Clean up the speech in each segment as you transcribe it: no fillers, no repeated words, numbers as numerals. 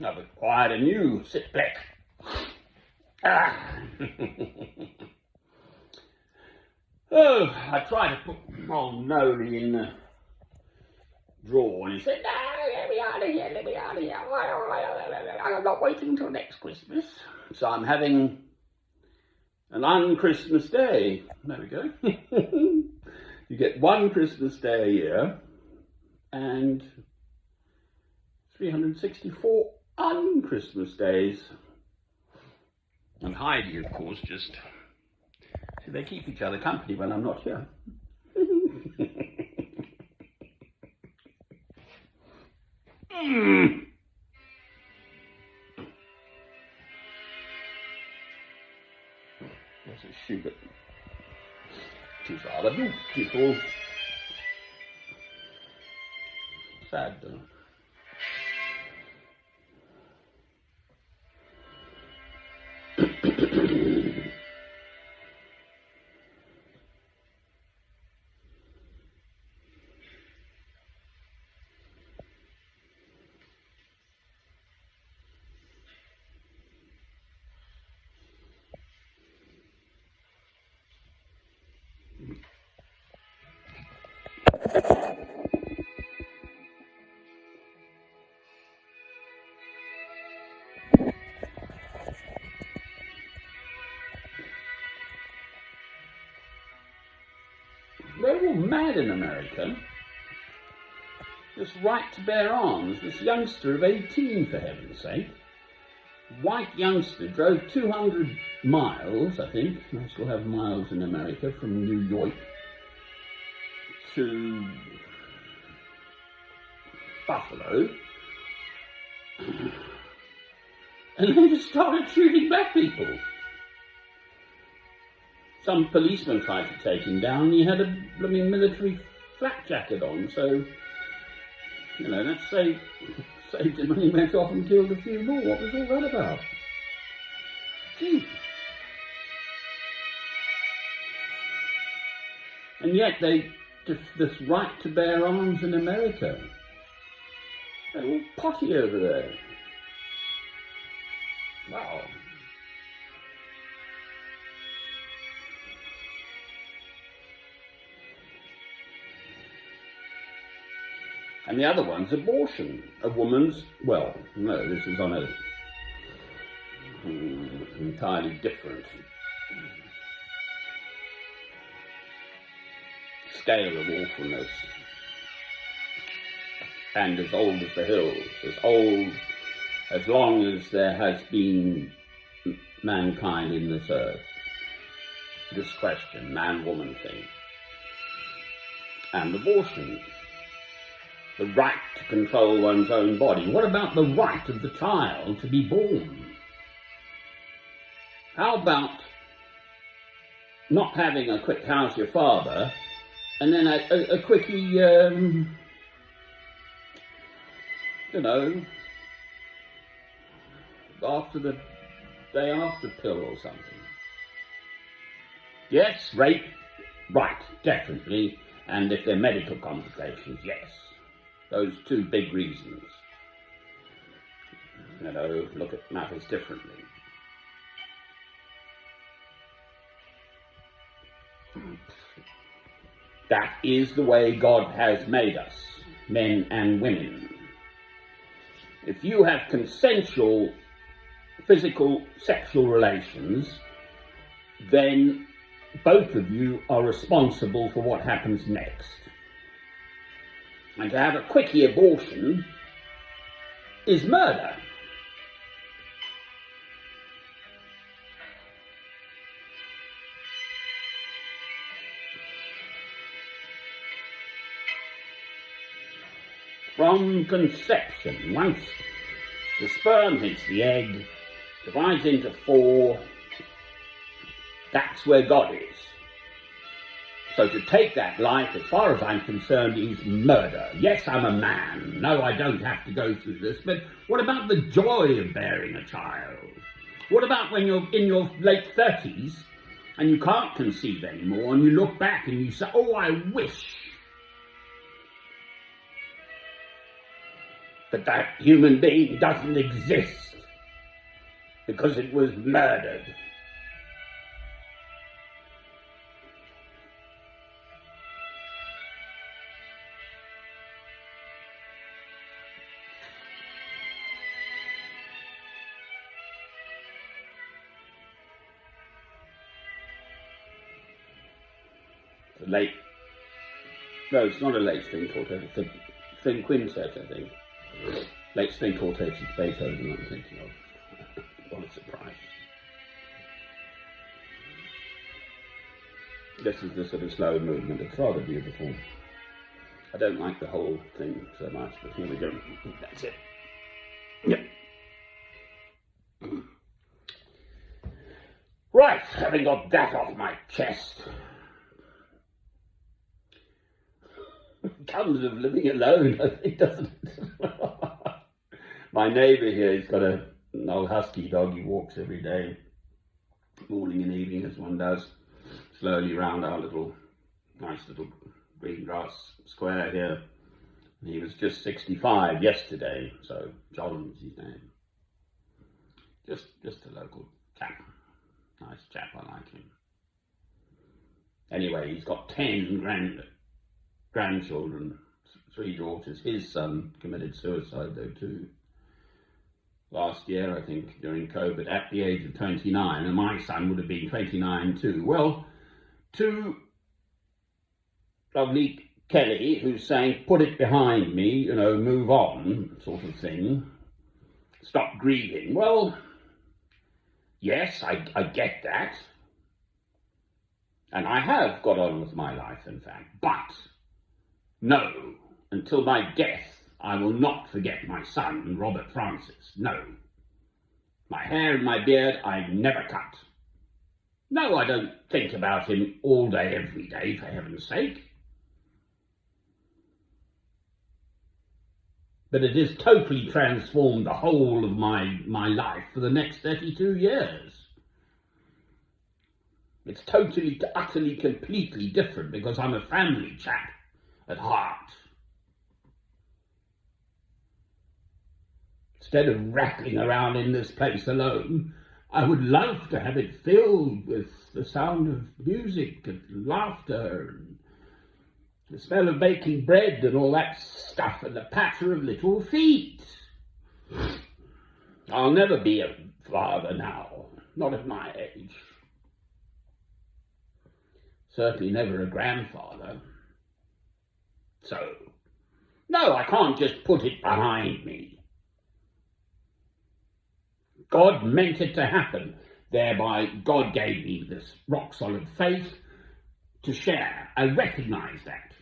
I've acquired a new sitplec. Oh, I tried to put old Noli in the drawer, and he said, "No, let me out of here, let me out of here. I'm not waiting until next Christmas." So I'm having an un-Christmas day. There we go. You get one Christmas day a year, and 364 un-Christmas days. And Heidi, of course, just... so they keep each other company when I'm not here. There's a sugar. It is rather beautiful. Sad though. They're all mad in America. This right to bear arms, this youngster of 18, for heaven's sake. White youngster drove 200 miles, I think. I still have miles in America, from New York to Buffalo. And then just started shooting black people. Some policeman tried to take him down, and he had a blooming military flak jacket on, so, you know, that saved him, and he went off and killed a few more. What was all that about? Gee. And yet this right to bear arms in America, they're all potty over there. Wow. And the other one's abortion. A woman's, well, no, this is on a entirely different scale of awfulness. And as old as the hills, as long as there has been mankind in this earth. This question, man-woman thing. And abortion. The right to control one's own body. What about the right of the child to be born? How about not having a quick "how's your father" and then a quickie, you know, after the day after pill or something? Yes, rape, right, definitely. And if there are medical complications, yes. Those two big reasons. You know, look at matters differently. That is the way God has made us, men and women. If you have consensual physical sexual relations, then both of you are responsible for what happens next. And to have a quickie abortion is murder. From conception, once the sperm hits the egg, divides into 4, that's where God is. So to take that life, as far as I'm concerned, is murder. Yes, I'm a man. No, I don't have to go through this. But what about the joy of bearing a child? What about when you're in your late 30s and you can't conceive anymore, and you look back and you say, oh, I wish But that human being doesn't exist because it was murdered. No, it's not a late string quartet, it's a string quintet, I think. Late string quartet is Beethoven I'm thinking of. What a surprise. This is the sort of slow movement, it's rather beautiful. I don't like the whole thing so much, but here we go. That's it. Yep. Right, having got that off my chest. It comes of living alone, I think, doesn't it? My neighbour here, he's got an old husky dog. He walks every day, morning and evening, as one does, slowly round our nice little green grass square here. And he was just 65 yesterday, so John was his name. Just a local chap. Nice chap, I like him. Anyway, he's got 10 grandchildren, 3 daughters. His son committed suicide though too. Last year, I think, during COVID, at the age of 29, and my son would have been 29 too. Well, to lovely Kelly, who's saying, put it behind me, you know, move on, sort of thing, stop grieving. Well, yes, I get that. And I have got on with my life, in fact. But, no, until my death, I will not forget my son, Robert Francis. No. My hair and my beard I never cut. No, I don't think about him all day, every day, for heaven's sake. But it has totally transformed the whole of my life for the next 32 years. It's totally, utterly, completely different because I'm a family chap at heart. Instead of rattling around in this place alone, I would love to have it filled with the sound of music and laughter and the smell of baking bread and all that stuff and the patter of little feet. I'll never be a father now, not at my age. Certainly never a grandfather. So, no, I can't just put it behind me. God meant it to happen. Thereby, God gave me this rock-solid faith to share. I recognize that.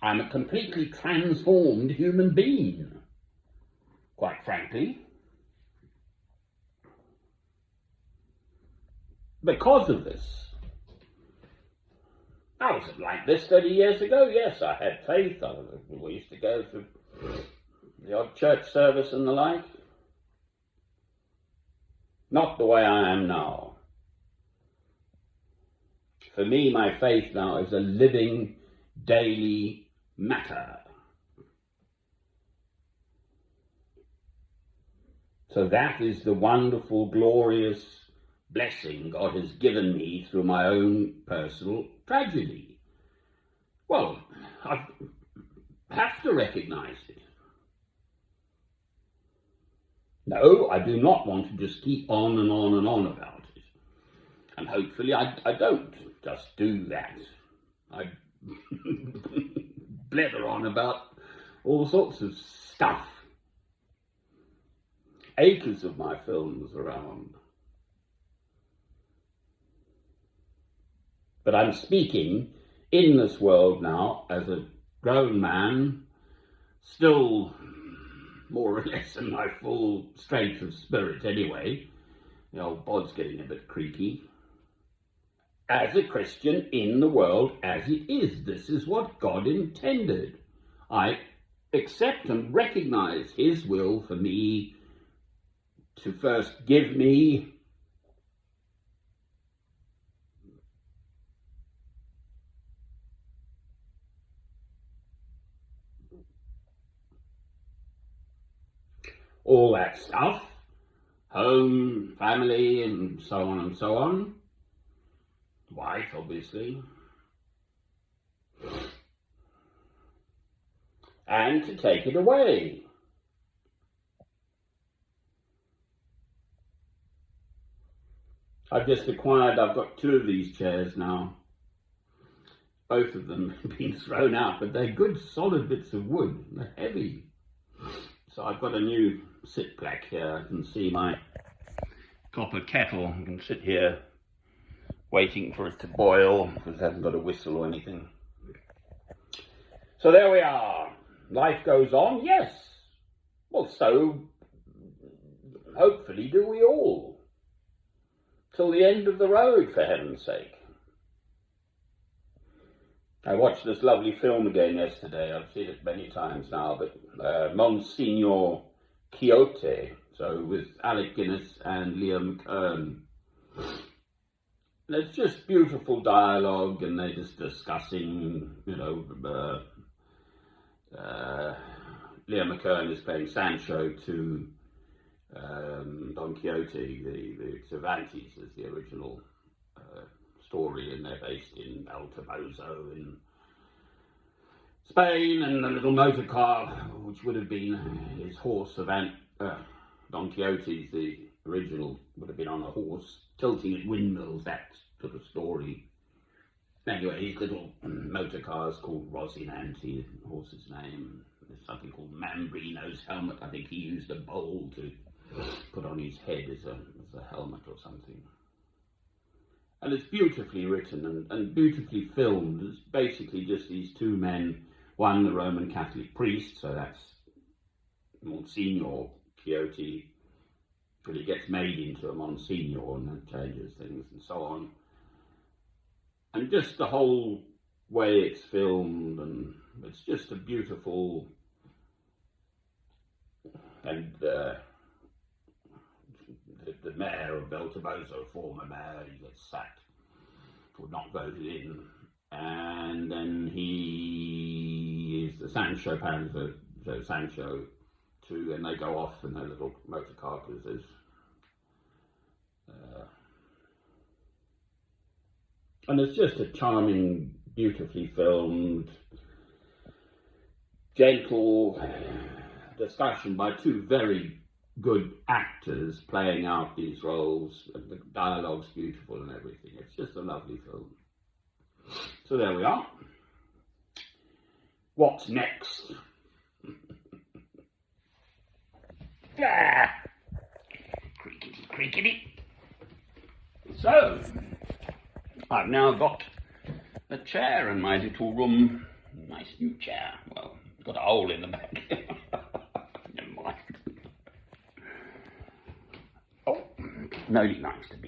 I'm a completely transformed human being, quite frankly. Because of this. I wasn't like this 30 years ago. Yes, I had faith. We used to go to the odd church service and the like. Not the way I am now. For me, my faith now is a living, daily matter. So that is the wonderful, glorious blessing God has given me through my own personal tragedy. Well, I have to recognize it. No, I do not want to just keep on and on and on about it. And hopefully I don't just do that. I blether on about all sorts of stuff. Acres of my films around. But I'm speaking in this world now as a grown man, still more or less in my full strength of spirit anyway. The old bod's getting a bit creaky. As a Christian in the world as it is. This is what God intended. I accept and recognize His will for me to first give me all that stuff, home, family, and so on and so on, wife, obviously, and to take it away. I've got 2 of these chairs now. Both of them have been thrown out, but they're good solid bits of wood. They're heavy. So I've got a new sit plaque here. I can see my copper kettle. I can sit here waiting for it to boil because it hasn't got a whistle or anything. So there we are. Life goes on, yes. Well, so hopefully do we all. Till the end of the road, for heaven's sake. I watched this lovely film again yesterday. I've seen it many times now, but Monsignor Quixote, so with Alec Guinness and Liam Kern. And it's just beautiful dialogue, and they're just discussing, Liam McKern is playing Sancho to Don Quixote, the Cervantes is the original story, and they're based in El Toboso in Spain, and the little motor car, which would have been his horse, Don Quixote's, the original, would have been on a horse, tilting at windmills, that sort of story. Anyway, his little motor car is called Rosinante, the horse's name. There's something called Mambrino's helmet. I think he used a bowl to put on his head as a helmet or something. And it's beautifully written and beautifully filmed. It's basically just these 2 men, one the Roman Catholic priest, so that's Monsignor Quixote, but he gets made into a Monsignor and that changes things and so on. And just the whole way it's filmed, and it's just a beautiful, and the mayor of El Toboso, former mayor, he gets sacked, or not voted in, and then he is the Sancho Panza, so Sancho too, and they go off in their little motor car cruisers. And it's just a charming, beautifully filmed, gentle discussion by 2 very good actors playing out these roles. The dialogue's beautiful and everything. It's just a lovely film. So there we are. What's next? Crickety, crickety. So, I've now got a chair in my little room. Nice new chair. Well, it's got a hole in the back. Never mind. Oh, no, it's nice to be